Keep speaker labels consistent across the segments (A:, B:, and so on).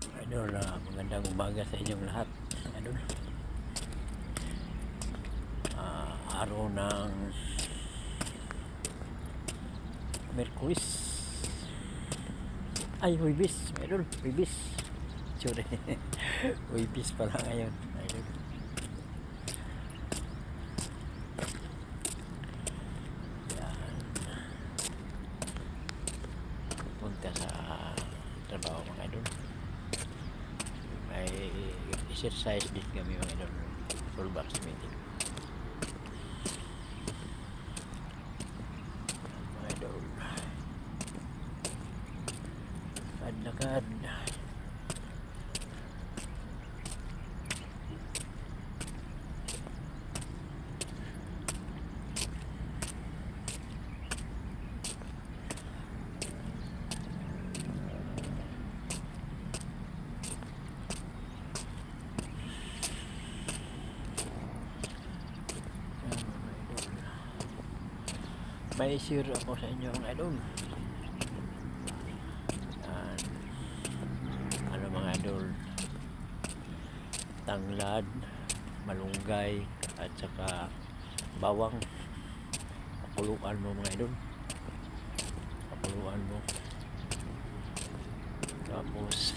A: Idol, magandang umaga sa inyong lahat. Idol, araw ng Merkulis. Ay, Huwebes. Idol, Huwebes. Sorry. Huwebes pala ngayon. Idol. Yan. Punta sa trabaho mga idol. May exercise din kami mga idol. Full box meeting. Mga idol. Lakad. May share ako sa inyo mga idol. Ano mga idol, tanglad, malunggay at saka bawang. Pakuluan mo mga idol, pakuluan mo, tapos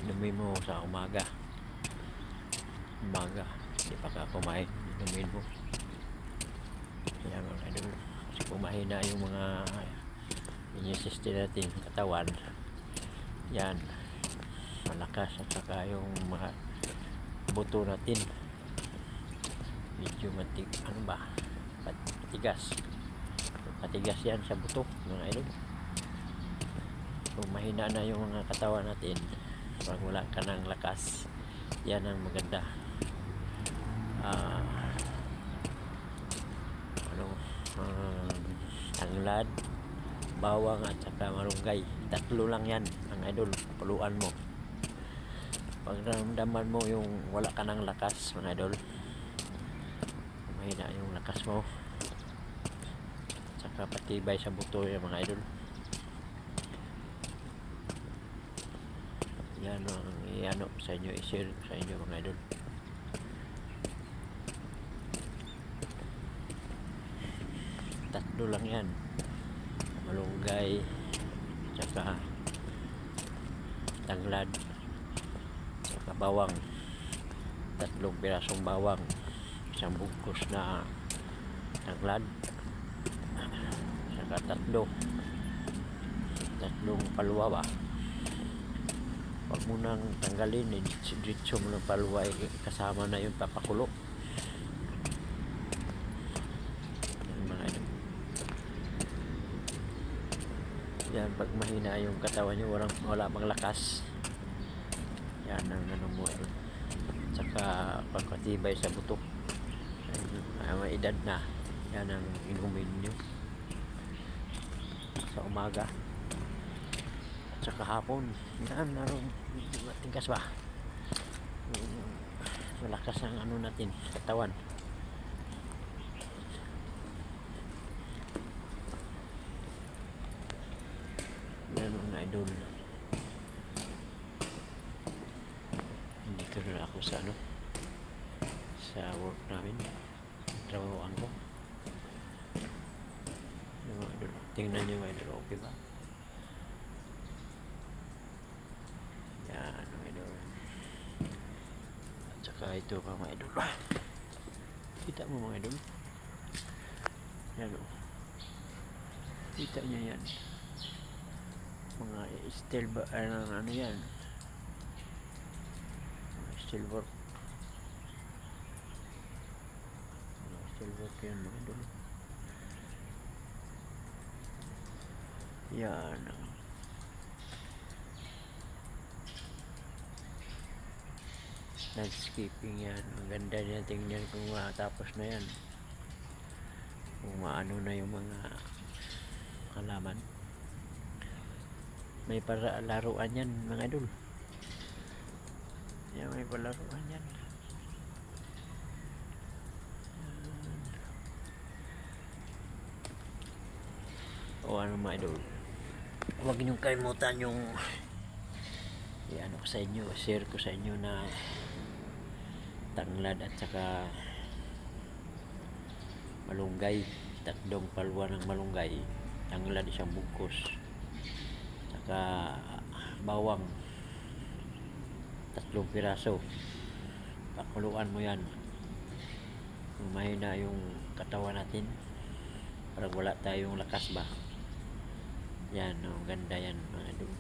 A: inumin mo sa umaga. Hindi pa ka kumain, inumin mo. Yan mga idol, kasi kumahina yung mga immune system natin, katawan. Yan, malakas, at saka yung mga buto natin medyo patigas yan sa buto mga idol. Kung mahina na yung mga katawan natin, pag wala ka ng lakas, yan ang maganda. Tanglad, bawang at saka malunggay, tatlo lang yan ang idol, puluan mo. Pag naramdaman mo yung wala ka ng lakas mga idol, mahina yung lakas mo, at saka patibay sa buto yung mga idol, yan ang i-ano sa inyo, i-share sa inyo mga idol. Tatlo lang yan, malunggay, saka tanglad, saka bawang. Tatlong pirasong bawang, isang bugkos na tanglad, saka tatlong palwa ba. Huwag mo nang tanggalin, diretso mo ng palwa, kasama na yung papakulo. Yan, pag mahina yung katawan nyo, wala mang lakas, yan ang ano mo yun. Saka pagkatibay sa buto, may edad na, yan ang inumin nyo sa umaga at saka hapon. Yan, matigas ba, malakas ang ano natin, katawan. Yan mga idol, dito na ako sa sa work namin, trabahoan ko. Yan mga idol, tingnan nyo mga idol, okay ba? Yan mga idol, at saka ito pa mga idol, kita mo mga idol, yan o, kita nyo yan, mga steel ba, ano yan, steel work yan mga idol. Yan, landscaping yan, ang ganda niya tingnan kung matapos na yan, kung maano na yung mga halaman. May para laruan yan mga idol. Yan, may palaruan yan. O ano mga idol, huwag niyong kalimutan yung ano ko sa inyo, share ko sa inyo na tanglad at saka malunggay, tatlong palwa ng malunggay, tanglad isang bugkos, saka bawang 3 piraso. Pakuluan mo yan, mahina yung katawan natin para wala tayong lakas ba. Yan, oh, ganda yan mga idol.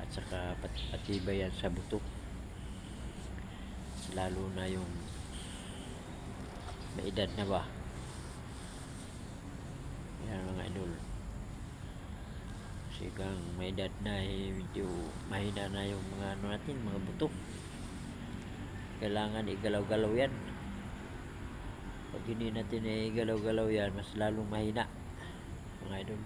A: At saka patibay yan sa buto, lalo na yung may edad na ba. Yan mga idol, sigang may edad na medyo mahina na yung mga ano natin, mga buto. Kailangan igalaw-galaw yan. Pag hindi natin igalaw-galaw yan, mas lalong mahina mga idol.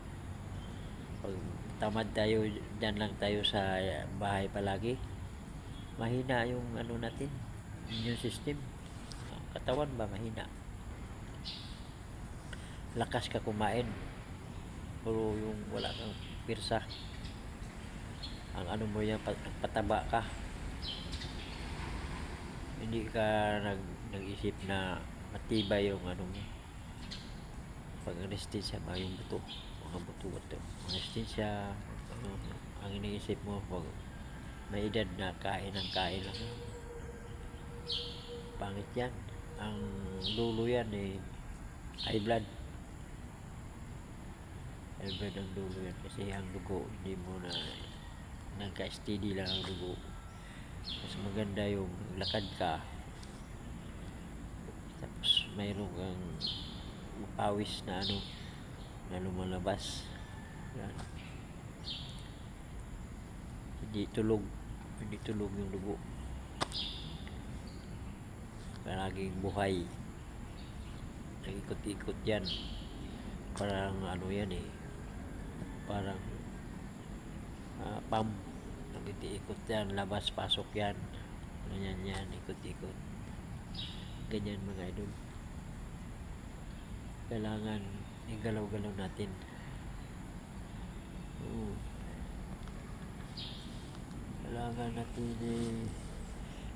A: Pag tamad tayo, dyan lang tayo sa bahay palagi, mahina yung ano natin, immune system, katawan ba mahina. Lakas ka kumain, pero yung wala kang pirsa, ang ano mo yan, pataba ka, hindi ka nag-isip na matibay yung ano mo. Pag anestesya ba yung buto, mga buto-buto, anestesya, ano, ang iniisip mo pag may edad na kain ng kain lang, pangit yan. Ang dulo yan high blood ang dulo yan, kasi ang dugo hindi mo na nagka-steady lang ang dugo. Mas maganda yung lakad ka, tapos mayroon kang pawis na ano na lumalabas. Yan. Hindi tulog yung dugo, palaging buhay, nag-ikot-ikot yan. Parang ano yan parang pump, nag-ikot yan, labas pasok yan, yan, ikot-ikot, ganyan mga idol. Kailangan igalaw-galaw natin. Kailangan natin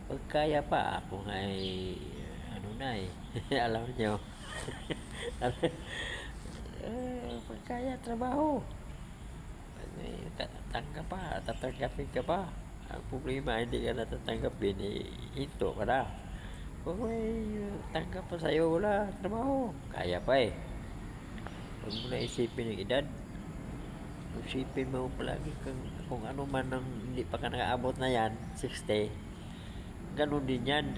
A: pag kaya pa. Ako nga ano na alam nyo. Pag kaya trabaho, tatanggapin ka pa. Ang problema, hindi ka natatanggapin, hinto ka na. Kung may tanggap pa sa'yo, wala trabaho, kaya pa huwag mo na isipin yung edad. Isipin mo palagi kung ano man ang hindi pa ka nakaabot na yan, 60, ganun din yan.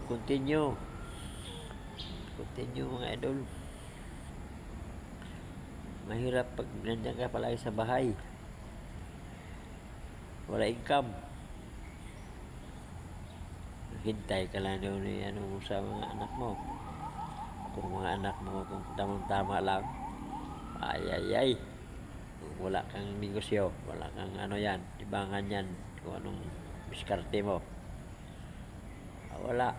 A: Continue mga idol. Mahirap pag nandiyan ka palagi sa bahay, wala income, hintay ka lang doon ano sa mga anak mo. Kung mga anak mo kung tamang-tama lang, ay kung wala kang negosyo, wala kang ano yan, tibangan yan, kung anong diskarte mo, wala.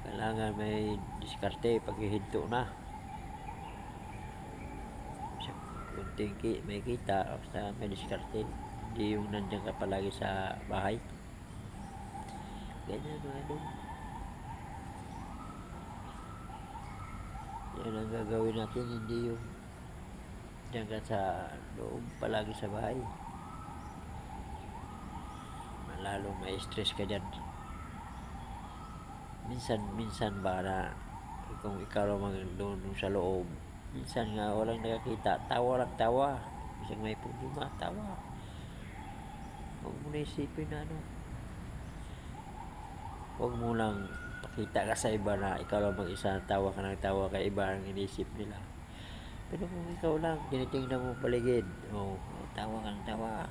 A: Kailangan may diskarte pag hihinto na. Kunting may kita, basta may diskarte, hindi yung nandiyan ka palagi sa bahay. Ganyan mga doon. Yan ang gagawin natin, hindi yung diyan ka sa loob palagi sa bahay. Lalo may stress ka dyan. Minsan ba na kung ikaw lang doon sa loob, minsan nga walang nakakita, tawa. Isang may problema, tawa. Huwag mo na isipin na ano. Huwag mo lang pakita ka sa iba na ikaw lang mag-isa, tawa ka ng tawa, kay iba ang inisip nila. Pero kung ikaw lang, tinitingnan mo paligid, tawa ka ng tawa,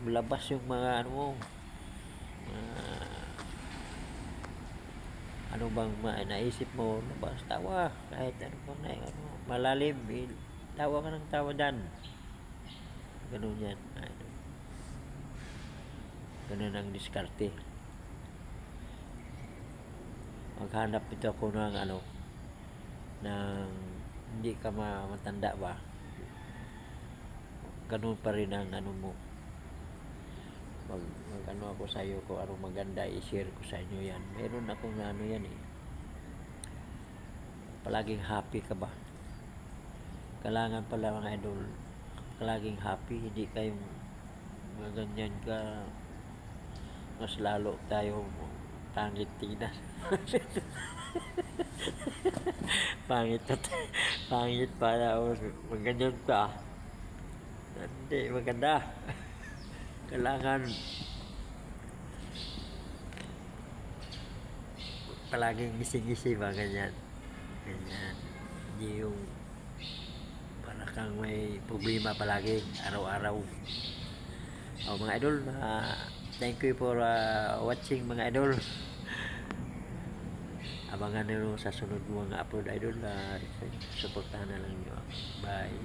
A: labas yung mga ano mo, ano bang naisip mo, labas, tawa, kahit ano bang malalim, tawa ka ng tawa dyan. Ganun yan. Ganun ang diskarte. maghanap ito ako ng ano, ng hindi ka matanda ba, ganun pa rin ang ano mo, mag ano ako sa iyo kung anong maganda i-share ko sa inyo yan. Meron akong ano yan eh, palaging happy ka ba, kailangan pala mga idol, palaging happy, hindi kayong ganyan ka, mas lalo tayo pangit tingnan. pangit at pangit para ganyan ka, hindi maganda. Kailangan palaging ngisi-ngisi ba, ganyan ganyan, hindi yung para kang may problema palagi araw-araw. Mga idol, thank you for watching mga idol. Abangan nyo sa sunod mga upload idol, supportahan na lang nyo. Bye.